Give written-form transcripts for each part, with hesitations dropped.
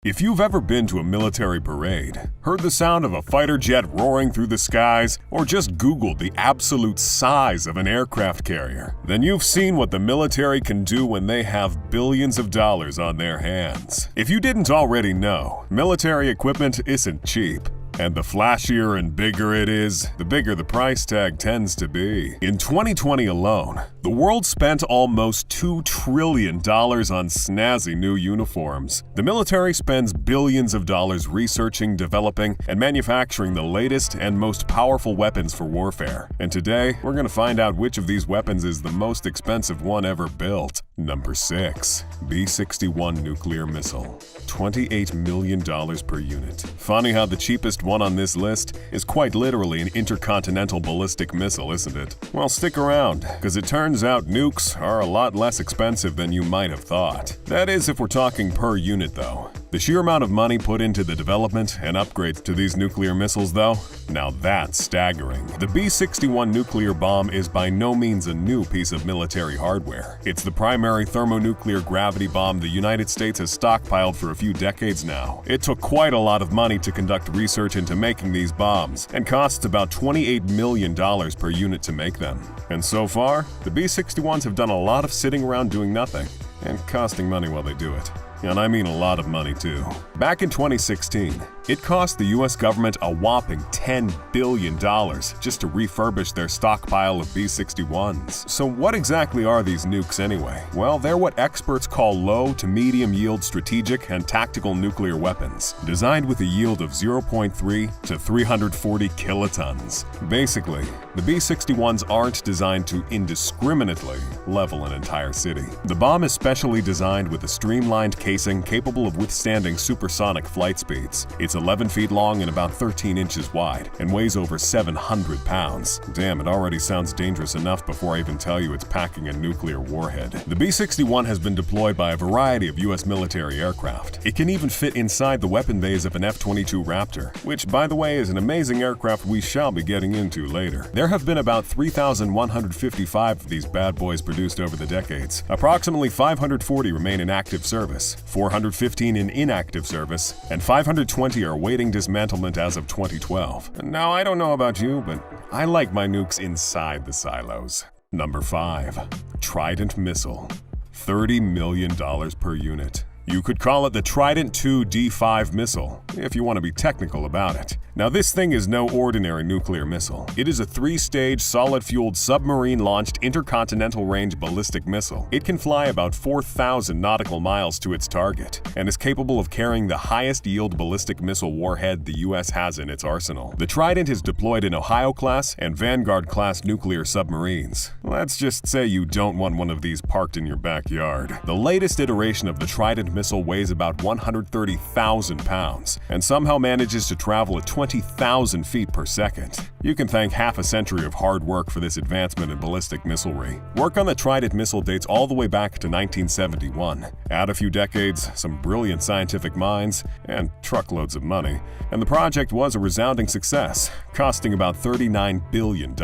If you've ever been to a military parade, heard the sound of a fighter jet roaring through the skies, or just Googled the absolute size of an aircraft carrier, then you've seen what the military can do when they have billions of dollars on their hands. If you didn't already know, military equipment isn't cheap. And the flashier and bigger it is, the bigger the price tag tends to be. In 2020 alone, the world spent almost $2 trillion on snazzy new uniforms. The military spends billions of dollars researching, developing, and manufacturing the latest and most powerful weapons for warfare. And today, we're going to find out which of these weapons is the most expensive one ever built. Number 6. B-61 nuclear missile. $28 million per unit. Funny how the cheapest one on this list is quite literally an intercontinental ballistic missile, isn't it? Well, stick around, because it turns out nukes are a lot less expensive than you might have thought. That is if we're talking per unit, though. The sheer amount of money put into the development and upgrades to these nuclear missiles, though, now that's staggering. The B-61 nuclear bomb is by no means a new piece of military hardware. It's the primary thermonuclear gravity bomb the United States has stockpiled for a few decades now. It took quite a lot of money to conduct research into making these bombs, and costs about $28 million per unit to make them. And so far, the B-61s have done a lot of sitting around doing nothing, and costing money while they do it. And I mean a lot of money, too. Back in 2016, it cost the US government a whopping $10 billion just to refurbish their stockpile of B-61s. So what exactly are these nukes anyway? Well, they're what experts call low to medium yield strategic and tactical nuclear weapons, designed with a yield of 0.3 to 340 kilotons. Basically, the B-61s aren't designed to indiscriminately level an entire city. The bomb is specially designed with a streamlined casing capable of withstanding supersonic flight speeds. It's 11 feet long and about 13 inches wide, and weighs over 700 pounds. Damn, it already sounds dangerous enough before I even tell you it's packing a nuclear warhead. The B-61 has been deployed by a variety of US military aircraft. It can even fit inside the weapon bays of an F-22 Raptor, which, by the way, is an amazing aircraft we shall be getting into later. There have been about 3,155 of these bad boys produced over the decades. Approximately 540 remain in active service, 415 in inactive service, and 520 are awaiting dismantlement as of 2012. Now, I don't know about you, but I like my nukes inside the silos. Number 5. Trident missile. $30 million per unit. You could call it the Trident II D5 missile, if you want to be technical about it. Now, this thing is no ordinary nuclear missile. It is a 3-stage, solid-fueled, submarine-launched intercontinental-range ballistic missile. It can fly about 4,000 nautical miles to its target, and is capable of carrying the highest-yield ballistic missile warhead the U.S. has in its arsenal. The Trident is deployed in Ohio-class and Vanguard-class nuclear submarines. Let's just say you don't want one of these parked in your backyard. The latest iteration of the Trident missile weighs about 130,000 pounds, and somehow manages to travel at 20,000 feet per second. You can thank half a century of hard work for this advancement in ballistic missilery. Work on the Trident missile dates all the way back to 1971. Add a few decades, some brilliant scientific minds, and truckloads of money, and the project was a resounding success, costing about $39 billion.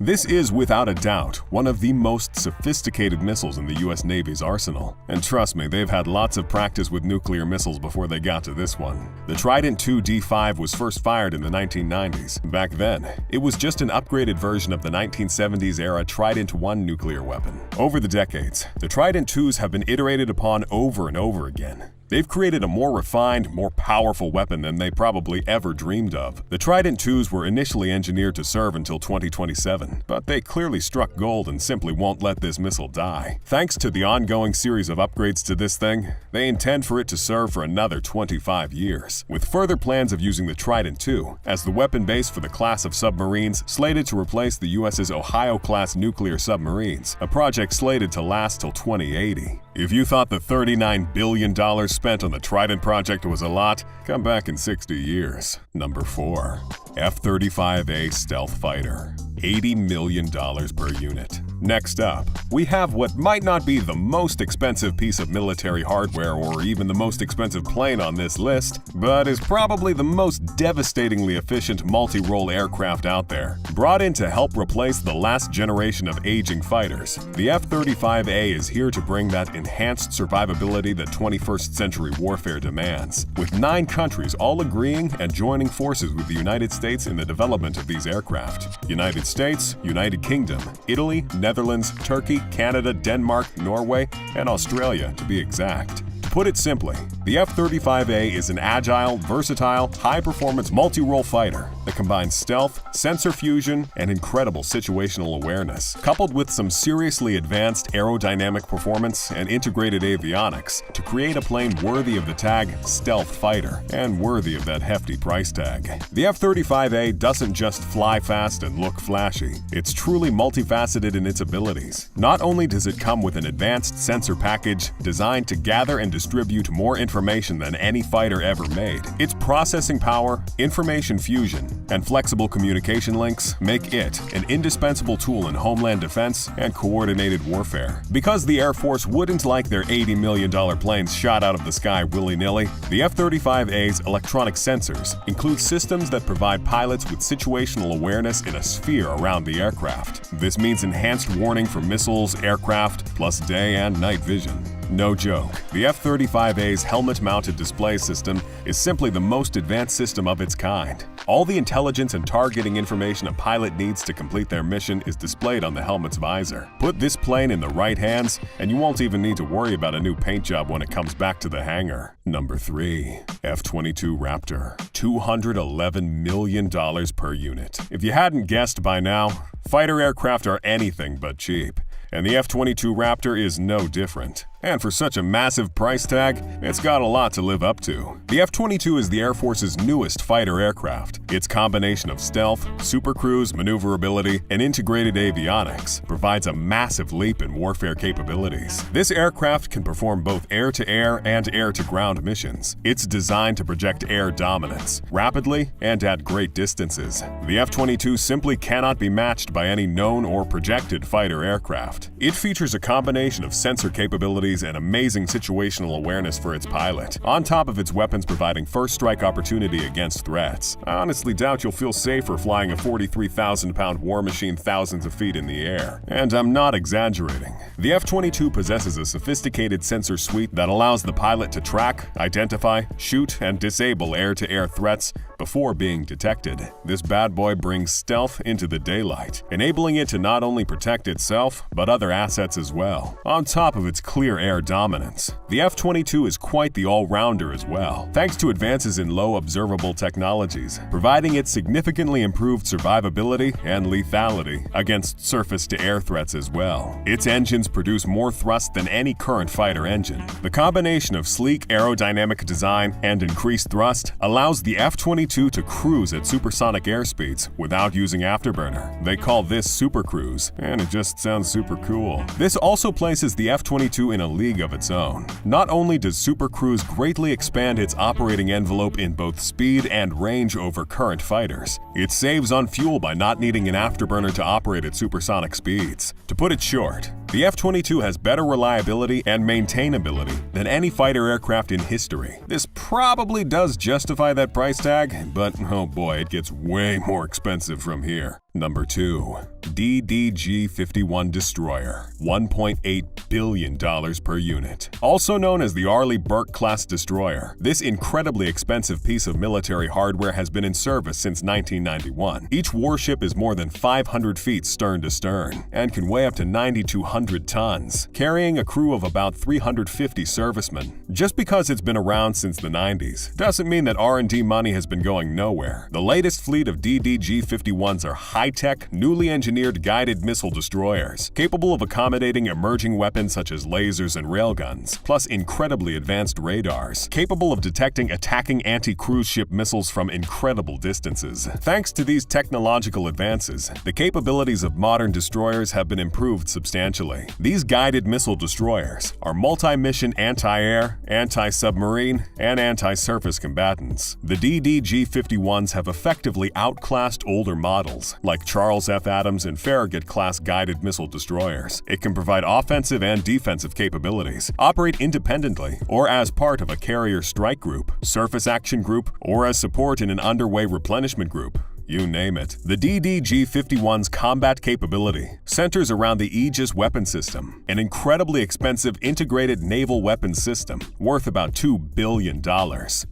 This is, without a doubt, one of the most sophisticated missiles in the US Navy's arsenal. And trust me, they've had lots of practice with nuclear missiles before they got to this one. The Trident II D5 was first fired in the 1990s. Back then, it was just an upgraded version of the 1970s-era Trident I nuclear weapon. Over the decades, the Trident IIs have been iterated upon over and over again. They've created a more refined, more powerful weapon than they probably ever dreamed of. The Trident IIs were initially engineered to serve until 2027, but they clearly struck gold and simply won't let this missile die. Thanks to the ongoing series of upgrades to this thing, they intend for it to serve for another 25 years, with further plans of using the Trident II as the weapon base for the class of submarines slated to replace the US's Ohio-class nuclear submarines, a project slated to last till 2080. If you thought the $39 billion spent on the Trident project was a lot, come back in 60 years. Number 4. F-35A stealth fighter. $80 million per unit. Next up, we have what might not be the most expensive piece of military hardware or even the most expensive plane on this list, but is probably the most devastatingly efficient multi-role aircraft out there. Brought in to help replace the last generation of aging fighters, the F-35A is here to bring that enhanced survivability that 21st century warfare demands, with 9 countries all agreeing and joining forces with the United States in the development of these aircraft. United States, United Kingdom, Italy, Netherlands, Turkey, Canada, Denmark, Norway, and Australia, to be exact. To put it simply, the F-35A is an agile, versatile, high-performance multi-role fighter that combines stealth, sensor fusion, and incredible situational awareness, coupled with some seriously advanced aerodynamic performance and integrated avionics to create a plane worthy of the tag stealth fighter and worthy of that hefty price tag. The F-35A doesn't just fly fast and look flashy, it's truly multifaceted in its abilities. Not only does it come with an advanced sensor package designed to gather and distribute more information than any fighter ever made, its processing power, information fusion, and flexible communication links make it an indispensable tool in homeland defense and coordinated warfare. Because the Air Force wouldn't like their $80 million planes shot out of the sky willy-nilly, the F-35A's electronic sensors include systems that provide pilots with situational awareness in a sphere around the aircraft. This means enhanced warning for missiles, aircraft, plus day and night vision. No joke, the F-35A's helmet-mounted display system is simply the most advanced system of its kind. All the intelligence and targeting information a pilot needs to complete their mission is displayed on the helmet's visor. Put this plane in the right hands, and you won't even need to worry about a new paint job when it comes back to the hangar. Number 3. F-22 Raptor, $211 million per unit. If you hadn't guessed by now, fighter aircraft are anything but cheap, and the F-22 Raptor is no different. And for such a massive price tag, it's got a lot to live up to. The F-22 is the Air Force's newest fighter aircraft. Its combination of stealth, supercruise, maneuverability, and integrated avionics provides a massive leap in warfare capabilities. This aircraft can perform both air-to-air and air-to-ground missions. It's designed to project air dominance, rapidly and at great distances. The F-22 simply cannot be matched by any known or projected fighter aircraft. It features a combination of sensor capabilities and amazing situational awareness for its pilot, on top of its weapons providing first strike opportunity against threats. I honestly doubt you'll feel safer flying a 43,000-pound war machine thousands of feet in the air. And I'm not exaggerating. The F-22 possesses a sophisticated sensor suite that allows the pilot to track, identify, shoot, and disable air-to-air threats before being detected. This bad boy brings stealth into the daylight, enabling it to not only protect itself, but other assets as well. On top of its clear air dominance, the F-22 is quite the all-rounder as well, thanks to advances in low observable technologies, providing it significantly improved survivability and lethality against surface-to-air threats as well. Its engines produce more thrust than any current fighter engine. The combination of sleek aerodynamic design and increased thrust allows the F-22 to cruise at supersonic airspeeds without using afterburner. They call this supercruise, and it just sounds super cool. This also places the F-22 in a league of its own. Not only does supercruise greatly expand its operating envelope in both speed and range over current fighters, it saves on fuel by not needing an afterburner to operate at supersonic speeds. To put it short, the F-22 has better reliability and maintainability than any fighter aircraft in history. This probably does justify that price tag, but oh boy, it gets way more expensive from here. Number 2. DDG-51 Destroyer, $1.8 billion per unit. Also known as the Arleigh Burke-class destroyer, this incredibly expensive piece of military hardware has been in service since 1991. Each warship is more than 500 feet stern to stern and can weigh up to 9,200 tons, carrying a crew of about 350 servicemen. Just because it's been around since the 90s doesn't mean that R&D money has been going nowhere. The latest fleet of DDG-51s are high-tech, newly engineered guided missile destroyers, capable of accommodating emerging weapons such as lasers and railguns, plus incredibly advanced radars, capable of detecting attacking anti-cruise ship missiles from incredible distances. Thanks to these technological advances, the capabilities of modern destroyers have been improved substantially. Essentially, these guided missile destroyers are multi-mission anti-air, anti-submarine, and anti-surface combatants. The DDG-51s have effectively outclassed older models, like Charles F. Adams and Farragut-class guided missile destroyers. It can provide offensive and defensive capabilities, operate independently or as part of a carrier strike group, surface action group, or as support in an underway replenishment group. You name it. The DDG-51's combat capability centers around the Aegis weapon system, an incredibly expensive integrated naval weapons system worth about $2 billion.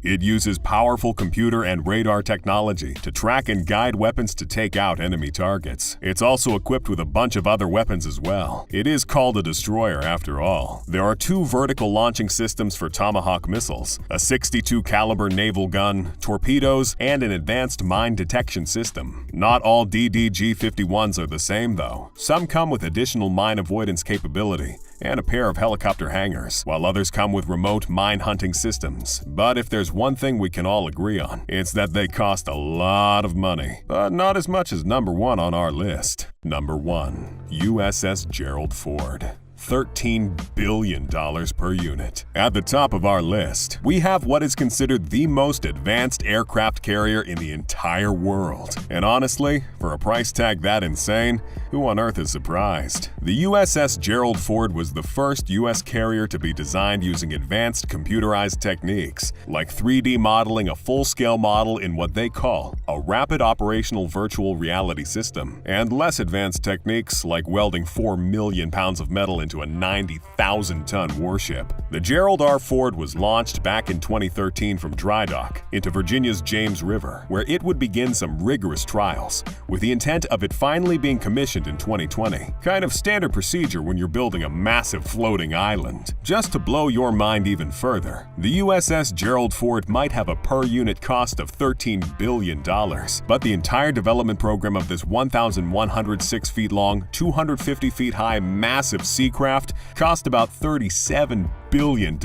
It uses powerful computer and radar technology to track and guide weapons to take out enemy targets. It's also equipped with a bunch of other weapons as well. It is called a destroyer after all. There are 2 vertical launching systems for Tomahawk missiles, a .62 caliber naval gun, torpedoes, and an advanced mine detection system. Not all DDG-51s are the same though. Some come with additional mine avoidance capability and a pair of helicopter hangars, while others come with remote mine hunting systems. But if there's one thing we can all agree on, it's that they cost a lot of money, but not as much as number 1 on our list. Number 1. USS Gerald Ford. $13 billion per unit. At the top of our list, we have what is considered the most advanced aircraft carrier in the entire world. And honestly, for a price tag that insane, who on earth is surprised? The USS Gerald Ford was the first U.S. carrier to be designed using advanced computerized techniques, like 3D modeling a full-scale model in what they call a rapid operational virtual reality system, and less advanced techniques like welding 4 million pounds of metal into a 90,000-ton warship. The Gerald R. Ford was launched back in 2013 from dry dock into Virginia's James River, where it would begin some rigorous trials, with the intent of it finally being commissioned in 2020. Kind of standard procedure when you're building a massive floating island. Just to blow your mind even further, the USS Gerald Ford might have a per-unit cost of $13 billion, but the entire development program of this 1,106 feet long, 250 feet high, massive seacraft cost about $37 billion.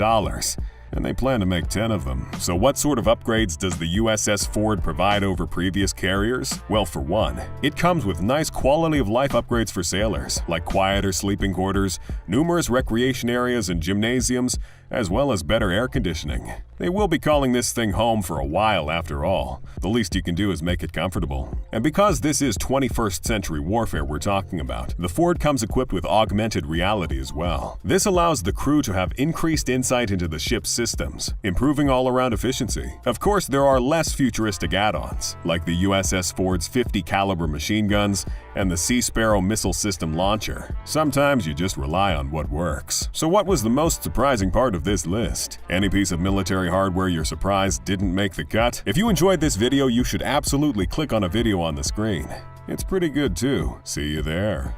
And they plan to make 10 of them. So what sort of upgrades does the USS Ford provide over previous carriers? Well, for one, it comes with nice quality of life upgrades for sailors, like quieter sleeping quarters, numerous recreation areas and gymnasiums, as well as better air conditioning. They will be calling this thing home for a while after all. The least you can do is make it comfortable. And because this is 21st century warfare we're talking about, the Ford comes equipped with augmented reality as well. This allows the crew to have increased insight into the ship's systems, improving all-around efficiency. Of course, there are less futuristic add-ons, like the USS Ford's 50 caliber machine guns and the Sea Sparrow missile system launcher. Sometimes you just rely on what works. So what was the most surprising part of this list? Any piece of military hardware you're surprised didn't make the cut? If you enjoyed this video, you should absolutely click on a video on the screen. It's pretty good too. See you there.